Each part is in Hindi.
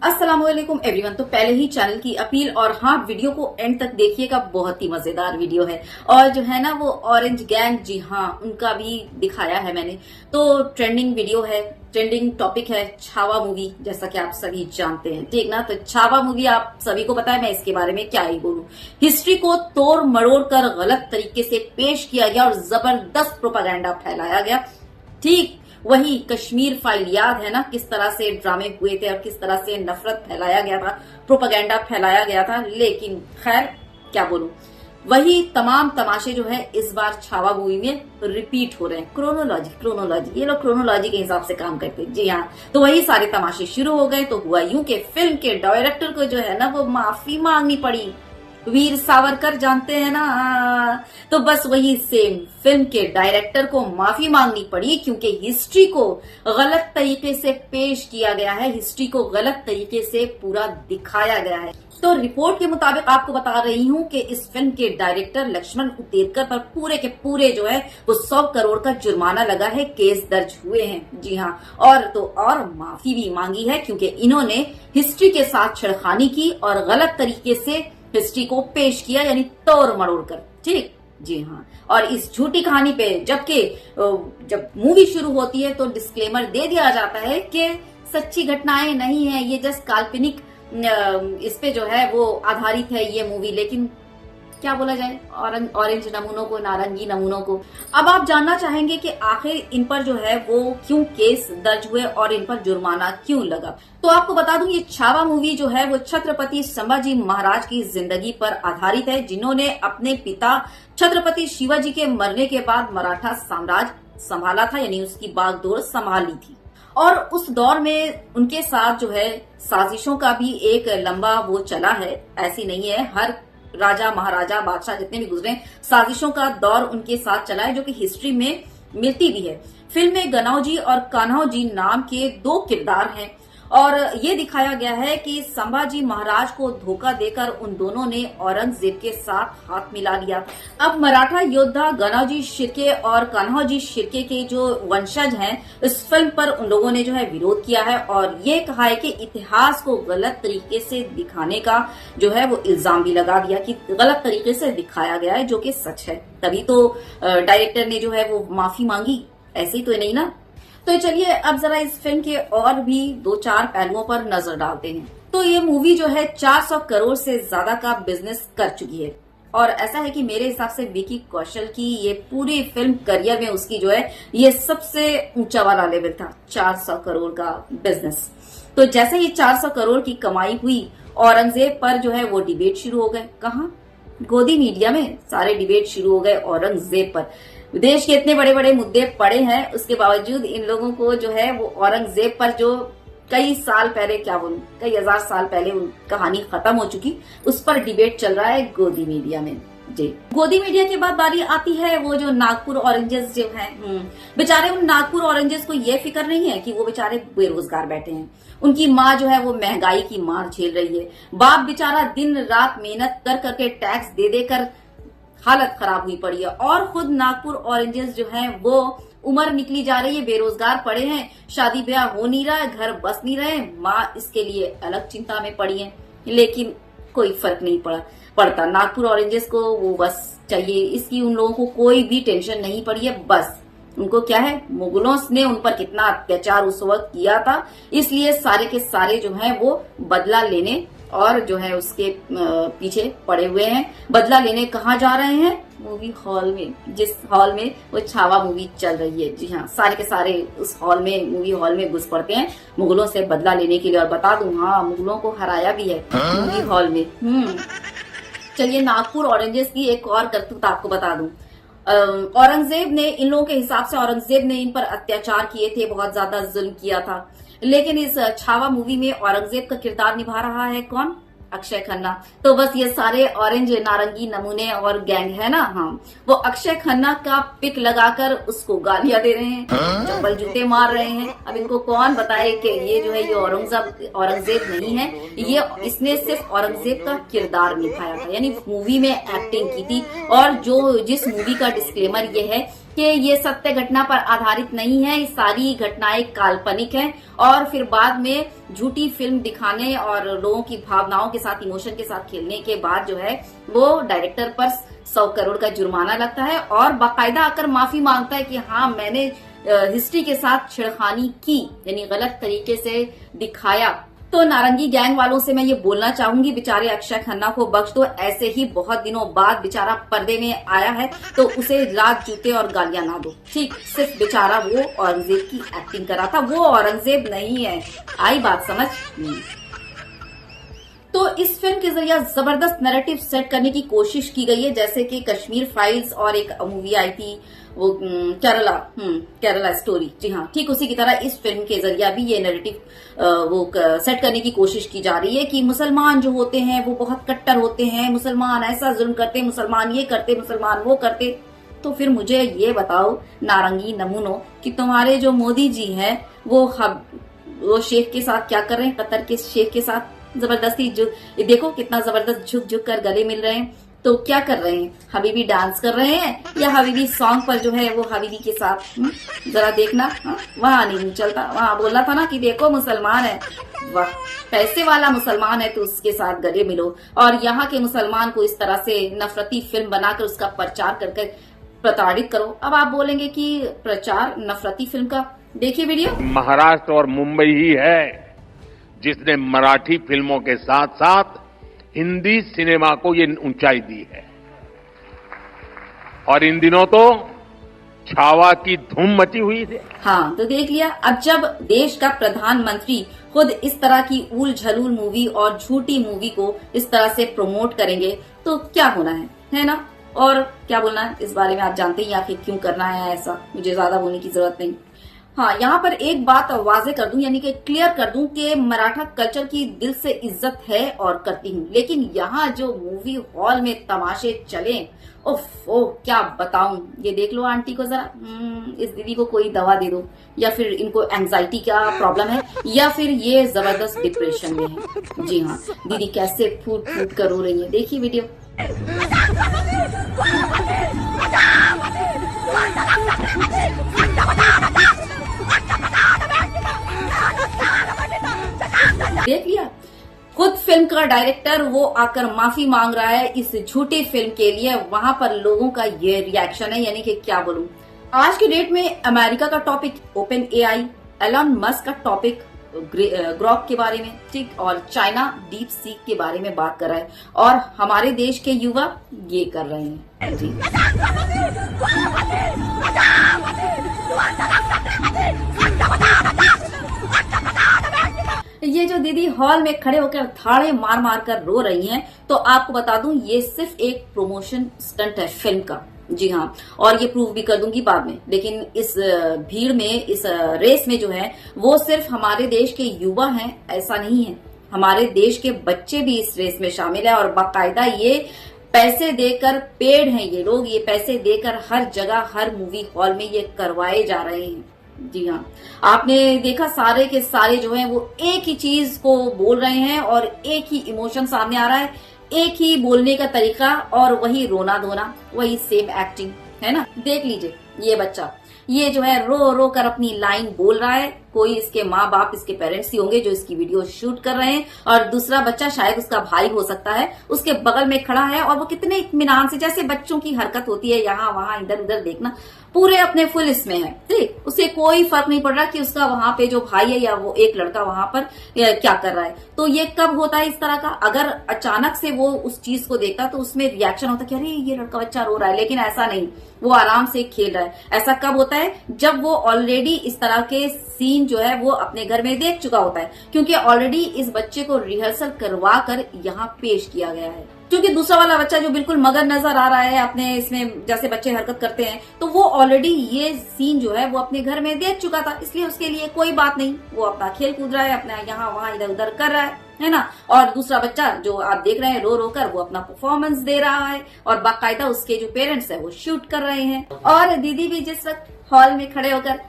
अस्सलाम वालेकुम एवरीवन। तो पहले ही चैनल की अपील और हाँ, वीडियो को एंड तक देखिएगा, बहुत ही मजेदार वीडियो है। और जो है ना वो ऑरेंज गैंग, जी हाँ, उनका भी दिखाया है मैंने। तो ट्रेंडिंग वीडियो है, ट्रेंडिंग टॉपिक है छावा मूवी, जैसा कि आप सभी जानते हैं, ठीक ना। तो छावा मूवी आप सभी को पता है, मैं इसके बारे में क्या ही बोलूं। हिस्ट्री को तोड़ मरोड़ कर गलत तरीके से पेश किया गया और जबरदस्त प्रोपागेंडा फैलाया गया। ठीक वही कश्मीर फाइल याद है ना, किस तरह से ड्रामे हुए थे और किस तरह से नफरत फैलाया गया था, प्रोपेगेंडा फैलाया गया था। लेकिन खैर क्या बोलूं, वही तमाम तमाशे जो है इस बार छावा मूवी में रिपीट हो रहे हैं। क्रोनोलॉजी, ये लोग क्रोनोलॉजी के हिसाब से काम करते हैं, जी हाँ। तो वही सारे तमाशे शुरू हो गए। तो हुआ यूं कि फिल्म के डायरेक्टर को जो है ना वो माफी मांगनी पड़ी। वीर सावरकर जानते हैं ना, तो बस वही सेम फिल्म के डायरेक्टर को माफी मांगनी पड़ी, क्योंकि हिस्ट्री को गलत तरीके से पेश किया गया है, हिस्ट्री को गलत तरीके से पूरा दिखाया गया है। तो रिपोर्ट के मुताबिक आपको बता रही हूँ कि इस फिल्म के डायरेक्टर लक्ष्मण उतेरकर पर पूरे के पूरे जो है वो 100 करोड़ का जुर्माना लगा है, केस दर्ज हुए हैं, जी हाँ। और माफी भी मांगी है, क्योंकि इन्होंने हिस्ट्री के साथ छेड़खानी की और गलत तरीके से हिस्ट्री को पेश किया, यानी तोड़ मरोड़ कर, ठीक, जी हाँ। और इस झूठी कहानी पे जब मूवी शुरू होती है तो डिस्क्लेमर दे दिया जाता है कि सच्ची घटनाएं नहीं है, ये जस्ट काल्पनिक इस पे जो है वो आधारित है ये मूवी। लेकिन क्या बोला जाए, ऑरेंज नमूनों को, नारंगी नमूनों को। अब आप जानना चाहेंगे कि आखिर इन पर जो है वो क्यों केस दर्ज हुए और इन पर जुर्माना क्यों लगा। तो आपको बता दूं, ये छावा मूवी जो है वो छत्रपति संभाजी महाराज की जिंदगी पर आधारित है, जिन्होंने अपने पिता छत्रपति शिवाजी के मरने के बाद मराठा साम्राज्य संभाला था, यानी उसकी बागडोर संभाली थी। और उस दौर में उनके साथ जो है साजिशों का भी एक लंबा वो चला है, ऐसी नहीं है, हर राजा महाराजा बादशाह जितने भी गुजरे साजिशों का दौर उनके साथ चला है, जो कि हिस्ट्री में मिलती भी है। फिल्म में गनौजी और कान्होजी नाम के 2 किरदार हैं और ये दिखाया गया है कि संभाजी महाराज को धोखा देकर उन दोनों ने औरंगजेब के साथ हाथ मिला लिया। अब मराठा योद्धा गनौजी शिर्के और कान्होजी शिर्के के जो वंशज हैं, इस फिल्म पर उन लोगों ने जो है विरोध किया है और ये कहा है कि इतिहास को गलत तरीके से दिखाने का जो है वो इल्जाम भी लगा दिया कि गलत तरीके से दिखाया गया है, जो कि सच है। तभी तो डायरेक्टर ने जो है वो माफी मांगी, ऐसे ही तो नहीं ना। तो चलिए अब जरा इस फिल्म के और भी 2-4 पहलुओं पर नजर डालते हैं। तो ये मूवी जो है 400 करोड़ से ज्यादा का बिजनेस कर चुकी है और ऐसा है कि मेरे हिसाब से विकी कौशल की ये पूरी फिल्म करियर में उसकी जो है ये सबसे ऊंचा वाला लेवल था, 400 करोड़ का बिजनेस। तो जैसे ही 400 करोड़ की कमाई हुई, औरंगजेब पर जो है वो डिबेट शुरू हो गए। कहाँ? गोदी मीडिया में सारे डिबेट शुरू हो गए औरंगजेब पर। देश के इतने बड़े बड़े मुद्दे पड़े हैं, उसके बावजूद इन लोगों को जो है वो औरंगजेब पर जो कई साल पहले, क्या बोलूं, कई हजार साल पहले कहानी खत्म हो चुकी, उस पर डिबेट चल रहा है गोदी मीडिया में। जी, गोदी मीडिया के बाद बारी आती है वो जो नागपुर ऑरेंजेस जो हैं। बेचारे उन नागपुर ऑरेंजेस को ये फिक्र नहीं है कि वो बेचारे बेरोजगार बैठे हैं, उनकी माँ जो है वो महंगाई की मार झेल रही है, बाप बेचारा दिन रात मेहनत कर करके टैक्स दे देकर हालत खराब हुई पड़ी है, और खुद नागपुर ऑरेंजेस जो हैं वो उम्र निकली जा रही है, बेरोजगार पड़े हैं, शादी ब्याह हो नहीं रहा है, घर बस नहीं रहे, माँ इसके लिए अलग चिंता में पड़ी है। लेकिन कोई फर्क नहीं पड़ता नागपुर ऑरेंजेस को, वो बस चाहिए, इसकी उन लोगों को कोई भी टेंशन नहीं पड़ी है। बस उनको क्या है, मुगलों ने उन पर कितना अत्याचार उस वक्त किया था, इसलिए सारे के सारे जो है वो बदला लेने और जो है उसके पीछे पड़े हुए हैं। बदला लेने कहाँ जा रहे हैं? मूवी हॉल में, जिस हॉल में वो छावा मूवी चल रही है, जी हाँ, सारे के सारे उस हॉल में, मूवी हॉल में घुस पड़ते हैं मुगलों से बदला लेने के लिए। और बता दूं, हाँ, मुगलों को हराया भी है मूवी हॉल में। चलिए नागपुर ऑरेंजेस की एक और करतूत आपको बता दूं। औरंगजेब ने, इन लोगों के हिसाब से औरंगजेब ने इन पर अत्याचार किए थे, बहुत ज्यादा जुल्म किया था। लेकिन इस छावा मूवी में औरंगजेब का किरदार निभा रहा है कौन? अक्षय खन्ना। तो बस ये सारे ऑरेंज नारंगी नमूने और गैंग है ना, हाँ, वो अक्षय खन्ना का पिक लगाकर उसको गालियां दे रहे हैं, चप्पल जूते मार रहे हैं। अब इनको कौन बताए कि ये जो है ये औरंगजेब नहीं है, ये इसने सिर्फ औरंगजेब का किरदार निभाया था, यानी मूवी में एक्टिंग की थी। और जिस मूवी का डिस्क्लेमर ये है कि ये सत्य घटना पर आधारित नहीं है, ये सारी घटनाएं काल्पनिक हैं। और फिर बाद में झूठी फिल्म दिखाने और लोगों की भावनाओं के साथ, इमोशन के साथ खेलने के बाद जो है वो डायरेक्टर पर 100 करोड़ का जुर्माना लगता है और बाकायदा आकर माफी मांगता है कि हाँ, मैंने हिस्ट्री के साथ छेड़खानी की, यानी गलत तरीके से दिखाया। तो नारंगी गैंग वालों से मैं ये बोलना चाहूंगी, बेचारे अक्षय खन्ना को बख्श दो। ऐसे ही बहुत दिनों बाद बेचारा पर्दे में आया है तो उसे लात, जूते और गालियां ना दो। ठीक, सिर्फ बेचारा वो औरंगजेब की एक्टिंग करा था, वो औरंगजेब नहीं है। आई बात समझ? तो इस फिल्म के जरिए जबरदस्त नैरेटिव सेट करने की कोशिश की गई है, जैसे कि कश्मीर फाइल्स और एक मूवी आई थी वो केरला स्टोरी। जी हाँ, ठीक उसी की तरह इस फिल्म के जरिए भी ये नैरेटिव वो सेट करने की कोशिश की जा रही है कि मुसलमान जो होते हैं वो बहुत कट्टर होते हैं, मुसलमान ऐसा जुल्म करते, मुसलमान ये करते, मुसलमान वो करते। तो फिर मुझे ये बताओ नारंगी नमूनों कि तुम्हारे जो मोदी जी हैं वो शेख के साथ क्या कर रहे हैं, कतर के शेख के साथ जबरदस्ती देखो कितना जबरदस्त झुक झुक कर गले मिल रहे हैं। तो क्या कर रहे हैं, हबीबी डांस कर रहे हैं या हबीबी सॉन्ग पर जो है वो हबीबी के साथ जरा देखना। वहां नहीं चलता, वहां बोला था ना कि देखो मुसलमान है, वाह पैसे वाला मुसलमान है तो उसके साथ गले मिलो। और यहाँ के मुसलमान को इस तरह से नफरती फिल्म बनाकर उसका प्रचार करके प्रताड़ित करो। अब आप बोलेंगे कि प्रचार नफरती फिल्म का, देखिए वीडियो। महाराष्ट्र और मुंबई ही है जिसने मराठी फिल्मों के साथ साथ हिंदी सिनेमा को ये ऊंचाई दी है। और इन दिनों तो छावा की धूम मची हुई थी। हाँ, तो देख लिया। अब जब देश का प्रधानमंत्री खुद इस तरह की ऊल झलूल मूवी और झूठी मूवी को इस तरह से प्रमोट करेंगे तो क्या होना है ना? और क्या बोलना है इस बारे में आप जानते ही, आखिर क्यों करना है ऐसा, मुझे ज्यादा बोलने की जरूरत नहीं। हाँ, यहाँ पर एक बात वाजे कर दूं, यानी कि क्लियर कर दूं कि मराठा कल्चर की दिल से इज्जत है और करती हूँ, लेकिन यहाँ जो मूवी हॉल में तमाशे चले, ओह क्या बताऊं। ये देख लो आंटी को जरा, इस दीदी को कोई दवा दे दो, या फिर इनको एंजाइटी का प्रॉब्लम है या फिर ये जबरदस्त डिप्रेशन में है। जी हाँ, दीदी कैसे फूट फूट कर रो रही है, देखिए वीडियो। देख लिया, खुद फिल्म का डायरेक्टर वो आकर माफी मांग रहा है इस झूठी फिल्म के लिए। वहां पर लोगों का ये रिएक्शन है, यानी कि क्या बोलूं। आज की डेट में अमेरिका का topic open AI, Elon Musk का टॉपिक ग्रॉक के बारे में, ठीक, और चाइना डीप सीक के बारे में बात कर रहा है, और हमारे देश के युवा ये कर रहे हैं। जी ये जो दीदी हॉल में खड़े होकर थाड़े मार मार कर रो रही हैं, तो आपको बता दूं ये सिर्फ एक प्रमोशन स्टंट है फिल्म का। जी हाँ, और ये प्रूव भी कर दूंगी बाद में। लेकिन इस भीड़ में, इस रेस में जो है वो सिर्फ हमारे देश के युवा हैं ऐसा नहीं है, हमारे देश के बच्चे भी इस रेस में शामिल है। और बाकायदा ये पैसे देकर पेड हैं ये लोग, ये पैसे देकर हर जगह हर मूवी हॉल में ये करवाए जा रहे हैं। जी हाँ, आपने देखा सारे के सारे जो हैं वो एक ही चीज को बोल रहे हैं और एक ही इमोशन सामने आ रहा है, एक ही बोलने का तरीका और वही रोना धोना, वही सेम एक्टिंग है ना। देख लीजिए ये बच्चा, ये जो है रो रो कर अपनी लाइन बोल रहा है। कोई इसके माँ बाप, इसके पेरेंट्स ही होंगे जो इसकी वीडियो शूट कर रहे हैं, और दूसरा बच्चा शायद उसका भाई हो सकता है, उसके बगल में खड़ा है और वो कितने इत्मीनान से, जैसे बच्चों की हरकत होती है यहाँ वहां इधर उधर देखना, पूरे अपने फुल इसमें है। ठीक, उसे कोई फर्क नहीं पड़ रहा कि उसका वहां पे जो भाई है या वो एक लड़का वहां पर क्या कर रहा है। तो ये कब होता है इस तरह का, अगर अचानक से वो उस चीज को देखता तो उसमें रिएक्शन होता कि अरे ये लड़का बच्चा रो रहा है, लेकिन ऐसा नहीं, वो आराम से खेल रहा है। ऐसा कब होता है, जब वो ऑलरेडी इस तरह के सीन जो है वो अपने घर में देख चुका होता है, क्योंकि ऑलरेडी इस बच्चे को रिहर्सल करवा कर यहाँ पेश किया गया है। क्योंकि दूसरा वाला बच्चा जो बिल्कुल मगर नजर आ रहा है अपने इसमें, जैसे बच्चे हरकत करते हैं, तो वो ऑलरेडी ये सीन जो है वो अपने घर में देख चुका था, इसलिए उसके लिए कोई बात नहीं, वो अपना खेल कूद रहा है, अपना यहाँ वहां इधर उधर कर रहा है ना। और दूसरा बच्चा जो आप देख रहे हैं रो रो कर, वो अपना परफॉर्मेंस दे रहा है और बाकायदा उसके जो पेरेंट्स है वो शूट कर रहे हैं। और दीदी भी जिस वक्त हॉल में खड़े होकर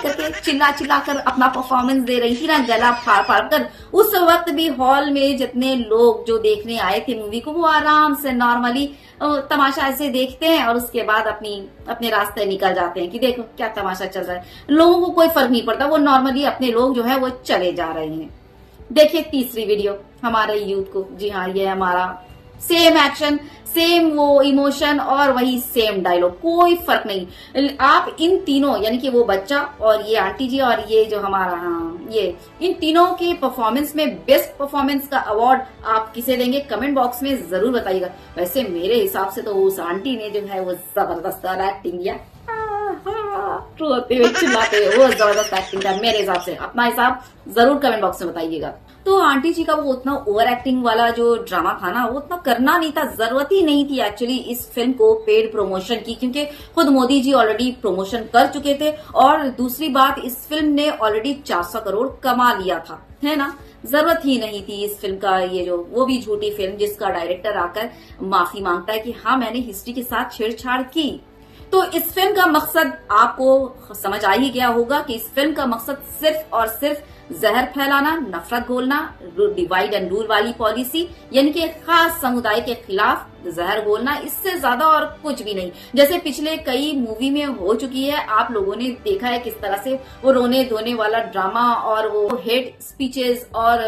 करके चिल्ला चिल्ला कर अपना परफॉर्मेंस दे रही थी ना, गला फाड़ फाड़ कर। उस वक्त भी हॉल में जितने लोग जो देखने आए थे मूवी को, वो आराम से नॉर्मली तमाशा ऐसे देखते हैं और उसके बाद अपने रास्ते निकल जाते हैं कि देखो क्या तमाशा चल रहा है। लोगों को कोई फर्क नहीं पड़ता, वो नॉर्मली अपने लोग जो है वो चले जा रहे हैं। देखिए तीसरी वीडियो हमारे यूथ को। जी हाँ, ये हमारा सेम एक्शन, सेम वो इमोशन और वही सेम डायलॉग, कोई फर्क नहीं। आप इन तीनों यानी कि वो बच्चा और ये आंटी जी और ये जो हमारा ये इन तीनों के परफॉर्मेंस में बेस्ट परफॉर्मेंस का अवार्ड आप किसे देंगे कमेंट बॉक्स में जरूर बताइएगा। वैसे मेरे हिसाब से तो उस आंटी ने जो है वो जबरदस्त एक्टिंग किया, रोते हुए चिल्लाते हुए वो जबरदस्त एक्टिंग था। मेरे हिसाब से अपना हिसाब जरूर कमेंट बॉक्स में बताइएगा। तो आंटी जी का वो उतना ओवर एक्टिंग वाला जो ड्रामा था ना, वो उतना करना नहीं था, जरूरत ही नहीं थी एक्चुअली इस फिल्म को पेड प्रमोशन की, क्योंकि खुद मोदी जी ऑलरेडी प्रमोशन कर चुके थे और दूसरी बात इस फिल्म ने ऑलरेडी 400 करोड़ कमा लिया था, है ना। जरूरत ही नहीं थी इस फिल्म का, ये जो वो भी झूठी फिल्म जिसका डायरेक्टर आकर माफी मांगता है कि हाँ मैंने हिस्ट्री के साथ छेड़छाड़ की। तो इस फिल्म का मकसद आपको समझ आ ही गया होगा कि इस फिल्म का मकसद सिर्फ और सिर्फ जहर फैलाना, नफरत घोलना, डिवाइड एंड रूल वाली पॉलिसी, यानी कि खास समुदाय के खिलाफ जहर घोलना, इससे ज्यादा और कुछ भी नहीं। जैसे पिछले कई मूवी में हो चुकी है, आप लोगों ने देखा है किस तरह से वो रोने धोने वाला ड्रामा और वो हेट स्पीचेस और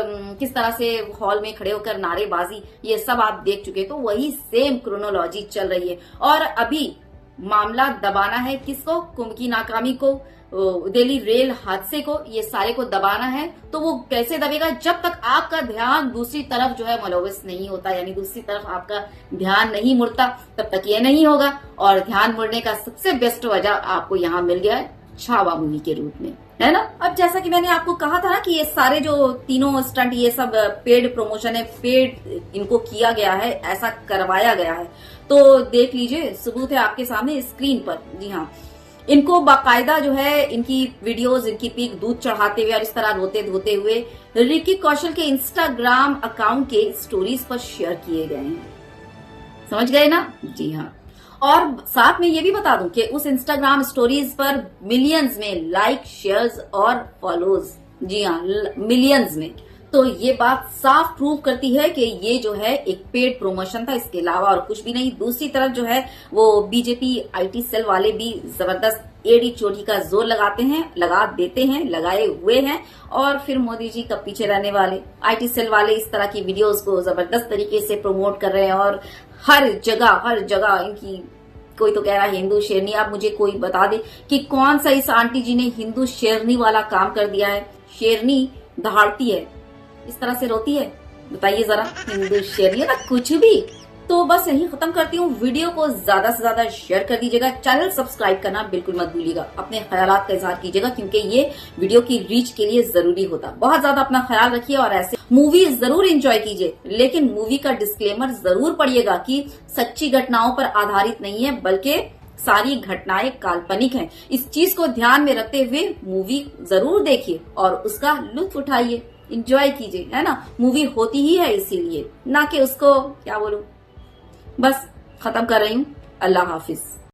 किस तरह से हॉल में खड़े होकर नारेबाजी, ये सब आप देख चुके। तो वही सेम क्रोनोलॉजी चल रही है और अभी मामला दबाना है किसको, कुंभ की नाकामी को, दिल्ली रेल हादसे को, ये सारे को दबाना है। तो वो कैसे दबेगा, जब तक आपका ध्यान दूसरी तरफ जो है मुलविस नहीं होता, यानी दूसरी तरफ आपका ध्यान नहीं मुड़ता, तब तक ये नहीं होगा। और ध्यान मुड़ने का सबसे बेस्ट वजह आपको यहाँ मिल गया है छावा मूवी के रूप में, है ना। अब जैसा कि मैंने आपको कहा था ना कि ये सारे जो तीनों स्टंट ये सब पेड प्रमोशन है, पेड इनको किया गया है, ऐसा करवाया गया है। तो देख लीजिए, सबूत है आपके सामने स्क्रीन पर। जी हाँ, इनको बाकायदा जो है इनकी वीडियोस, इनकी पीक दूध चढ़ाते हुए और इस तरह रोते धोते हुए रिकी कौशल के इंस्टाग्राम अकाउंट के स्टोरीज पर शेयर किए गए हैं। समझ गए ना। जी हाँ, और साथ में ये भी बता दूं कि उस इंस्टाग्राम स्टोरीज पर मिलियंस में लाइक, शेयर्स और फॉलोज। जी हाँ, मिलियंस में। तो ये बात साफ प्रूव करती है कि ये जो है एक पेड प्रमोशन था, इसके अलावा और कुछ भी नहीं। दूसरी तरफ जो है वो बीजेपी आईटी सेल वाले भी जबरदस्त एड़ी चोटी का जोर लगाते हैं, लगा देते हैं, लगाए हुए हैं। और फिर मोदी जी का पीछे रहने वाले आईटी सेल वाले इस तरह की वीडियोस को जबरदस्त तरीके से प्रमोट कर रहे हैं और हर जगह इनकी, कोई तो कह रहा है हिंदू शेरनी। आप मुझे कोई बता दे कि कौन सा इस आंटी जी ने हिंदू शेरनी वाला काम कर दिया है। शेरनी दहाड़ती है, इस तरह से रोती है, बताइए जरा, हिंदू शेरनी ना कुछ भी। तो बस यही खत्म करती हूँ। वीडियो को ज्यादा से ज्यादा शेयर कर दीजिएगा, चैनल सब्सक्राइब करना बिल्कुल मत भूलिएगा, अपने ख्यालात का इजहार कीजिएगा क्योंकि ये वीडियो की रीच के लिए जरूरी होता। बहुत ज्यादा अपना ख्याल रखिए और ऐसे मूवी जरूर एंजॉय कीजिए, लेकिन मूवी का डिस्क्लेमर जरूर पढ़िएगा कि सच्ची घटनाओं पर आधारित नहीं है, बल्कि सारी घटनाएं काल्पनिक हैं। इस चीज को ध्यान में रखते हुए मूवी जरूर देखिए और उसका लुत्फ उठाइए, एंजॉय कीजिए, है ना। मूवी होती ही है इसीलिए, ना कि उसको क्या बोलूं। बस खत्म कर रही हूँ। अल्लाह हाफिज।